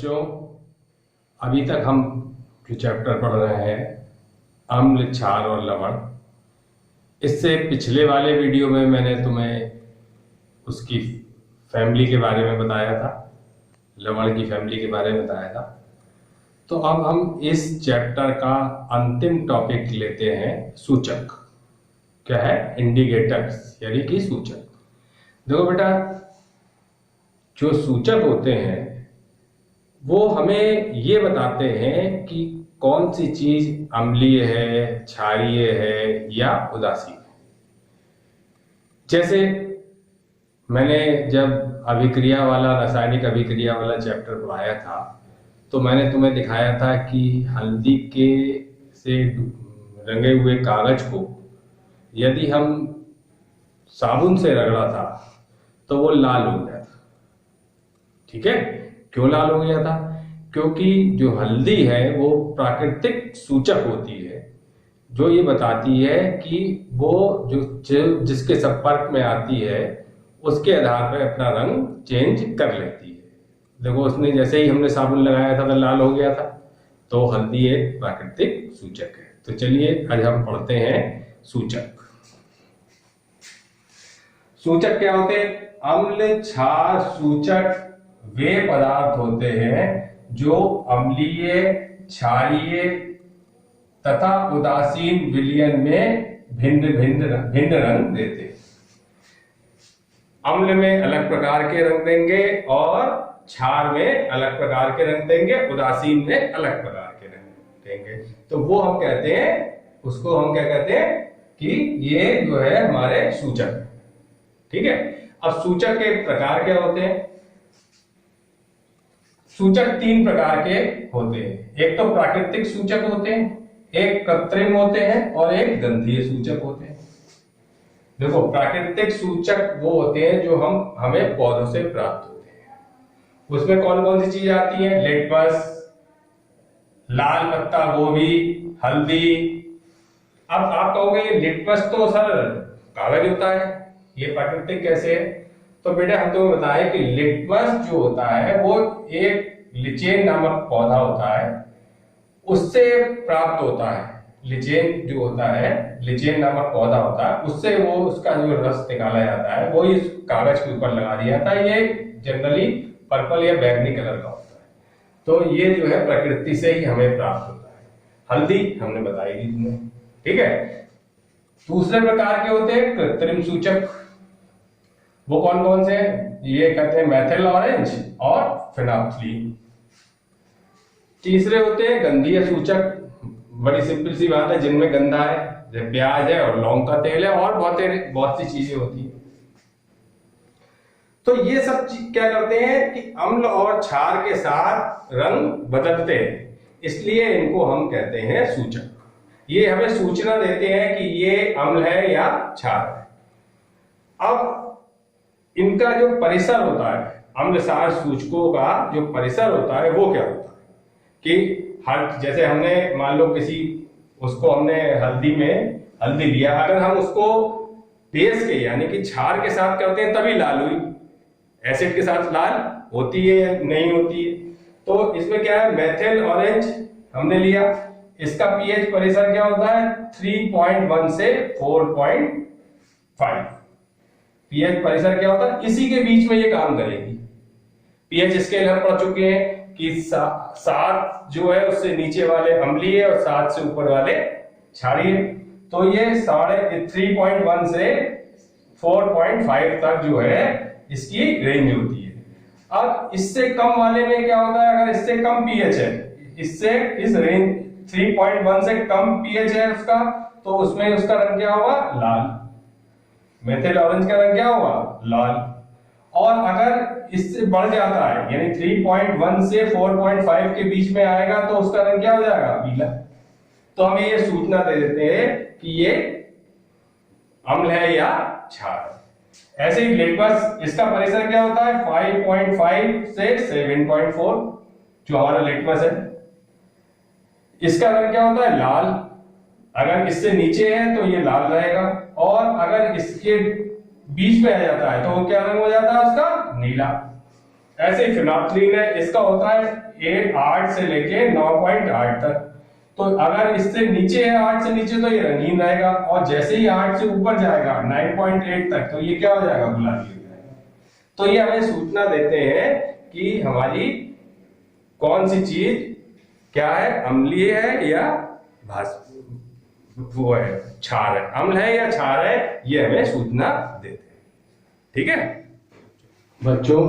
बच्चों, अभी तक हम जो चैप्टर पढ़ रहे हैं अम्ल, क्षार और लवण, इससे पिछले वाले वीडियो में मैंने तुम्हें उसकी फैमिली के बारे में बताया था, लवण की फैमिली के बारे में बताया था। तो अब हम इस चैप्टर का अंतिम टॉपिक लेते हैं, सूचक। क्या है? इंडिकेटर्स, यानी कि सूचक। देखो बेटा, जो सूचक होते हैं वो हमें ये बताते हैं कि कौन सी चीज अम्लीय है, क्षारीय है या उदासीन है। जैसे मैंने जब अभिक्रिया वाला, रासायनिक अभिक्रिया वाला चैप्टर पढ़ाया था, तो मैंने तुम्हें दिखाया था कि हल्दी के से रंगे हुए कागज को यदि हम साबुन से रगड़ा था तो वो लाल हो गया था। ठीक है? क्यों लाल हो गया था? क्योंकि जो हल्दी है वो प्राकृतिक सूचक होती है, जो ये बताती है कि वो जो जिसके संपर्क में आती है उसके आधार पर अपना रंग चेंज कर लेती है। देखो, उसने जैसे ही हमने साबुन लगाया था तो लाल हो गया था, तो हल्दी एक प्राकृतिक सूचक है। तो चलिए आज हम पढ़ते हैं सूचक। सूचक क्या होते हैं? अम्ल, क्षार सूचक वे पदार्थ होते हैं जो अम्लीय, क्षारीय तथा उदासीन विलयन में भिन्न भिन्न रंग देते हैं। अम्ल में अलग प्रकार के रंग देंगे और क्षार में अलग प्रकार के रंग देंगे, उदासीन में अलग प्रकार के रंग देंगे। तो वो हम कहते हैं, उसको हम क्या कहते हैं कि ये जो है हमारे सूचक। ठीक है? अब सूचक के प्रकार क्या होते हैं? सूचक तीन प्रकार के होते हैं। एक तो प्राकृतिक सूचक होते हैं, एक कृत्रिम होते हैं और एक गंधीय सूचक होते हैं। देखो, प्राकृतिक सूचक वो होते हैं जो हमें पौधों से प्राप्त होते हैं। उसमें कौन कौन सी चीज आती है? लिटमस, लाल पत्ता गोभी, हल्दी। अब आप कहोगे ये लिटमस तो सर कागज होता है, ये प्राकृतिक कैसे है? तो बेटा, हम तुम्हें बताएं कि लिटमस जो होता है वो एक लिचेन नामक पौधा होता है, उससे प्राप्त होता है। लिचेन जो होता है, लिचेन नामक पौधा होता है, उससे वो उसका जो रस निकाला जाता है वो इस कागज के ऊपर लगा दिया जाता है। ये जनरली पर्पल या बैगनी कलर का होता है। तो ये जो है प्रकृति से ही हमें प्राप्त होता है। हल्दी हमने बताई दी तुम्हें। ठीक है? दूसरे प्रकार के होते हैं कृत्रिम सूचक। वो कौन कौन से हैं? ये कहते हैं मेथिल ऑरेंज और फिनोल्फ्थालीन। तीसरे होते हैं गंधीय सूचक। बड़ी सिंपल सी बात है, जिनमें गंधा है, जैसे प्याज है और लौंग का तेल है और बहुत सी चीजें होती हैं। तो ये सब क्या करते हैं कि अम्ल और क्षार के साथ रंग बदलते हैं, इसलिए इनको हम कहते हैं सूचक। ये हमें सूचना देते हैं कि ये अम्ल है या क्षार है। अब इनका जो परिसर होता है, अम्ल क्षार सूचकों का जो परिसर होता है वो क्या होता है कि जैसे हमने मान लो उसको हमने हल्दी लिया, अगर हम उसको बेस के यानी कि क्षार के साथ करते हैं तभी लाल हुई। एसिड के साथ लाल होती है या नहीं होती है? तो इसमें क्या है, मेथिल ऑरेंज हमने लिया, इसका पीएच परिसर क्या होता है? 3.1 से 4.5। पीएच परिसर क्या होता है? इसी के बीच में ये काम करेगी। पीएच स्केल हम पढ़ चुके हैं कि 7 जो है उससे नीचे वाले अम्लीय और 7 से ऊपर वाले क्षारीय। तो ये 3.1 से 4.5 तक जो है इसकी रेंज होती है। अब इससे कम वाले में क्या होता है? अगर इससे कम पीएच है, इस रेंज 3.1 से कम पीएच है उसका, तो उसमें उसका रंग क्या होगा? लाल। मेथिल ऑरेंज का रंग क्या होगा? लाल। और अगर इससे बढ़ जाता है, यानी 3.1 से 4.5 के बीच में आएगा, तो उसका रंग क्या हो जाएगा? पीला। तो हमें ये सूचना दे देते हैं कि ये अम्ल है या क्षार है। ऐसे ही लिटमस, इसका परिसर क्या होता है? 5.5 से 7.4 जो हमारा लिटमस है। इसका रंग क्या होता है? लाल। अगर इससे नीचे है तो ये लाल रहेगा, और अगर इसके बीच में आ जाता है तो क्या रंग हो जाता है उसका? नीला। ऐसे ही फिनाप्थलीन है, इसका होता है 8 से लेके 9.8 तक। तो अगर इससे नीचे है 8 से नीचे तो ये रंगीन रहेगा, और जैसे ही 8 से ऊपर जाएगा 9.8 तक तो ये क्या हो जाएगा, गुलाबी हो जाएगा। तो ये हमें सूचना देते हैं कि हमारी कौन सी चीज क्या है, अम्लीय है या वो है क्षार है, अम्ल है या क्षार है, ये हमें सूचना देते हैं। ठीक है बच्चों,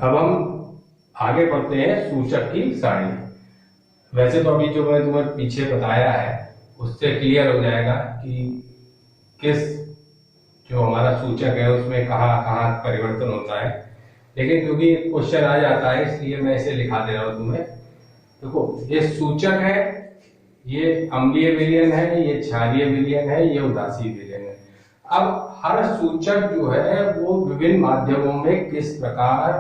अब हम आगे बढ़ते हैं सूचक की सारणी। वैसे तो अभी जो मैं तुम्हें पीछे बताया है उससे क्लियर हो जाएगा कि किस जो हमारा सूचक है उसमें कहाँ कहाँ परिवर्तन होता है, लेकिन क्योंकि क्वेश्चन आ जाता है इसलिए मैं इसे लिखा दे रहा हूं तुम्हें। देखो ये सूचक है, ये अम्लीय विलयन है, ये क्षारीय विलयन है, ये उदासीन विलयन है। अब हर सूचक जो है वो विभिन्न माध्यमों में किस प्रकार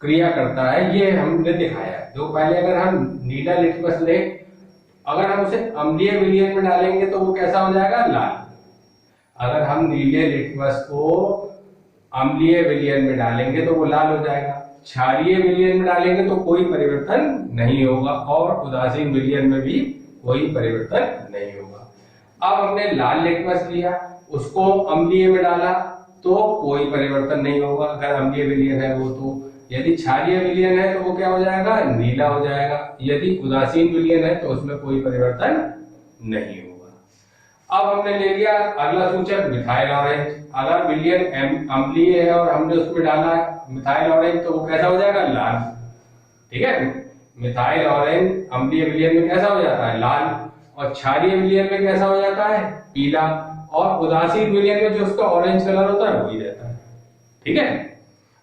क्रिया करता है ये हमने दिखाया है। तो पहले अगर हम नीला लिटमस ले, अगर हम उसे अम्लीय विलयन में डालेंगे तो वो कैसा हो जाएगा, लाल। अगर हम नीले लिटमस को अम्लीय विलयन में डालेंगे तो वो लाल हो जाएगा। क्षारीय विलयन में डालेंगे तो कोई परिवर्तन नहीं होगा, और उदासीन विलयन में भी कोई परिवर्तन नहीं होगा। अब हमने लाल लिटमस लिया, उसको अम्लीय में डाला तो कोई परिवर्तन नहीं होगा अगर अम्लीय विलयन है वो। तो यदि क्षारीय विलयन है तो वो क्या हो जाएगा, नीला हो जाएगा। यदि उदासीन विलयन है तो उसमें कोई परिवर्तन नहीं होगा। अब हमने ले लिया अगला सूचक मिथाइल ऑरेंज। अगर विलयन अम्लीय है और हमने उसमें डाला मिथाइल ऑरेंज तो वो कैसा हो जाएगा, लाल। ठीक है, मिथाइल ऑरेंज अम्लीय विलयन में कैसा हो जाता है, लाल, और क्षारीय विलयन में कैसा हो जाता है, पीला, और उदासीन विलयन में जो उसका ऑरेंज कलर होता है वही रहता है। ठीक है,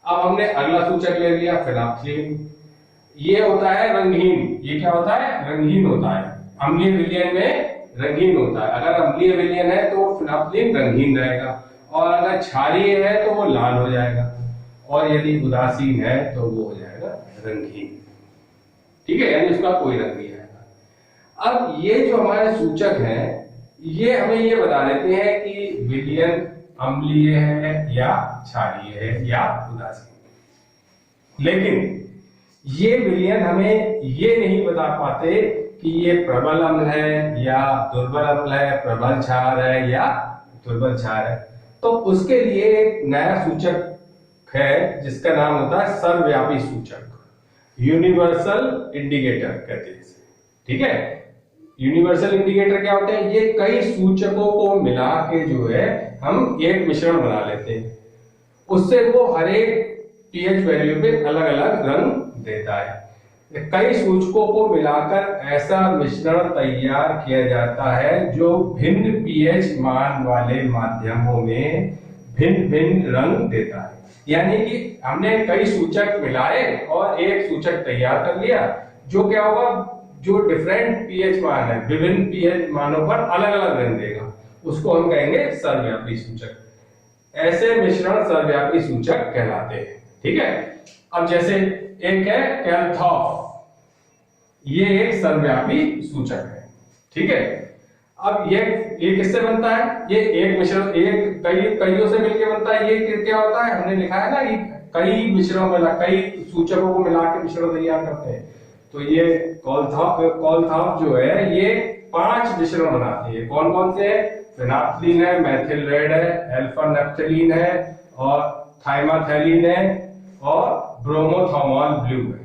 अब हमने अगला सूचक ले लिया फिनाप्थलीन। ये होता है रंगहीन। ये क्या होता है, रंगहीन होता है। अम्लीय विलयन में रंगीन होता है। अगर अम्लीय विलयन है तो फिनाप्थलीन रंगीन रहेगा, और अगर क्षारीय है तो वो लाल हो जाएगा, और यदि उदासीन है तो वो हो जाएगा रंगहीन। ठीक है, यानी उसका कोई रंग नहीं आएगा। अब ये जो हमारे सूचक हैं ये हमें ये बता देते हैं कि विलयन अम्लीय है या क्षारीय है या उदासीन। लेकिन ये विलयन हमें ये नहीं बता पाते कि ये प्रबल अम्ल है या दुर्बल अम्ल है, प्रबल क्षार है या दुर्बल क्षार है। तो उसके लिए एक नया सूचक है जिसका नाम होता है सर्वव्यापी सूचक, यूनिवर्सल इंडिकेटर कहते हैं इसे। ठीक है, यूनिवर्सल इंडिकेटर क्या होते हैं, ये कई सूचकों को मिला के जो है हम एक मिश्रण बना लेते हैं, उससे वो हर एक पीएच वैल्यू पे अलग अलग रंग देता है। कई सूचकों को मिलाकर ऐसा मिश्रण तैयार किया जाता है जो भिन्न पीएच मान वाले माध्यमों में भिन्न भिन्न रंग देता है। यानी कि हमने कई सूचक मिलाए और एक सूचक तैयार कर लिया जो क्या होगा, जो डिफरेंट पीएच मान है, विभिन्न पीएच मानों पर अलग अलग रंग देगा, उसको हम कहेंगे सर्वव्यापी सूचक। ऐसे मिश्रण सर्वव्यापी सूचक कहलाते हैं। ठीक है, अब जैसे एक है कैल्थॉफ, ये एक सर्वव्यापी सूचक है। ठीक है, अब ये किससे बनता है, ये एक मिश्रण एक कईयों से मिलकर बनता है। ये क्या होता है, हमने लिखा है ना कि कई मिश्रणों में कई सूचकों को मिला के मिश्रण तैयार करते हैं। तो ये कैल्थॉफ जो है ये 5 मिश्रण बनाती है। कौन कौन से है, फिनाप्थलीन है, मेथिल रेड है, अल्फा नैप्थलीन है, और थाइमाथैलीन है, और ब्रोमोथामोल ब्लू है।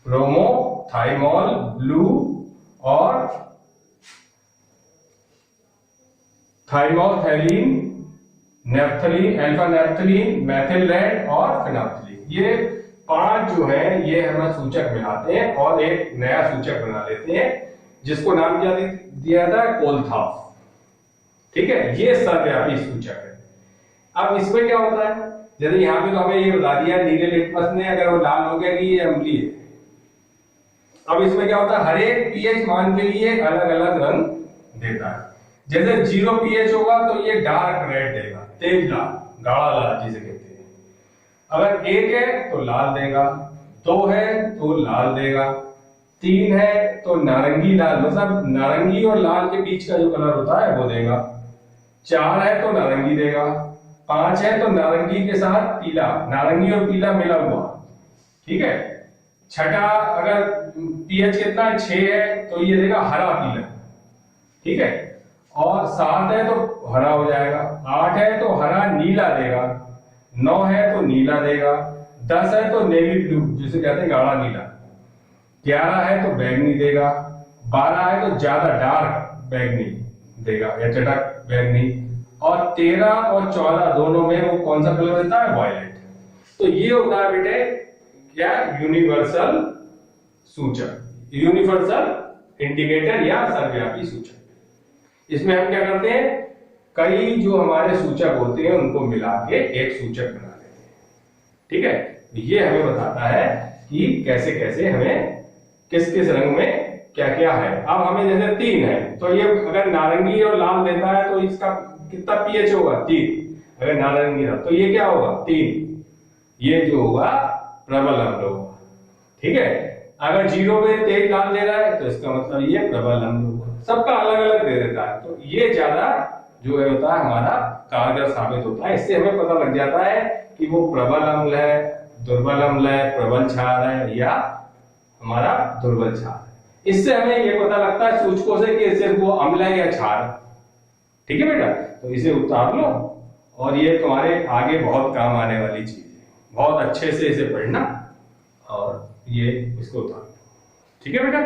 ब्रोमोथाइमोल ब्लू और thymolphthalein, naphthalene, alpha naphthalene, methyl red और फिनाप्थलीन, ये 5 जो है ये हमें सूचक मिलाते हैं और एक नया सूचक बना लेते हैं जिसको नाम क्या दिया था, कैल्थॉफ। ठीक है, ये सर्वव्यापी सूचक है। अब इसमें क्या होता है, जैसे यहाँ पे तो हमें ये बता दिया नीले लिटमस ने, अगर वो लाल हो गया कि ये अम्लीय है। अब इसमें क्या होता है, हर एक पीएच मान के लिए अलग अलग रंग देता है। जैसे 0 पीएच होगा तो ये डार्क रेड देगा, तेज लाल, गाढ़ा लाल जिसे कहते हैं। अगर 1 है तो लाल देगा, 2 है तो लाल देगा, 3 है तो नारंगी लाल, मतलब नारंगी और लाल के बीच का जो कलर होता है वो देगा, 4 है तो नारंगी देगा, 5 है तो नारंगी के साथ पीला, नारंगी और पीला मिला हुआ, ठीक है। छठा अगर पीएच कितना है 6 है तो ये देगा हरा पीला, ठीक है। और 7 है तो हरा हो जाएगा, 8 है तो हरा नीला देगा, 9 है तो नीला देगा, 10 है तो नेवी ब्लू जिसे कहते हैं गाढ़ा नीला, 11 है तो बैगनी देगा, 12 है तो ज्यादा डार्क बैगनी देगा या चटक बैगनी, और 13 और 14 दोनों में वो कौन सा कलर देता है, वायलेट। तो ये होता है बेटे क्या, यूनिवर्सल सूचक, यूनिवर्सल इंडिकेटर या सर्वव्यापी सूचक। इसमें हम क्या करते हैं, कई जो हमारे सूचक होते हैं उनको मिला के एक सूचक बना लेते हैं, ठीक है। ये हमें बताता है कि कैसे कैसे हमें किस किस रंग में क्या क्या है। अब हमें जैसे 3 है तो ये अगर नारंगी और लाल देता है तो इसका कितना पीएच होगा, 3। अगर नारंगी है तो ये क्या होगा, 3, ये जो होगा प्रबल अम्ल होगा, ठीक है। अगर 0 में तेज लाल दे रहा है तो इसका मतलब ये प्रबल अम्ल होगा, सबका अलग अलग दे देता है। तो ये ज्यादा जो है होता है हमारा कारगर साबित होता है। इससे हमें पता लग जाता है कि वो प्रबल अम्ल है, दुर्बल अम्ल है, प्रबल क्षार है या हमारा दुर्बल क्षार है। इससे हमें ये पता लगता है सूचकों से कि सिर्फ वो अम्ल है या क्षार, ठीक है बेटा। तो इसे उतार लो और ये तुम्हारे आगे बहुत काम आने वाली चीज है, बहुत अच्छे से इसे पढ़ना और ये इसको उतार लो, ठीक है बेटा।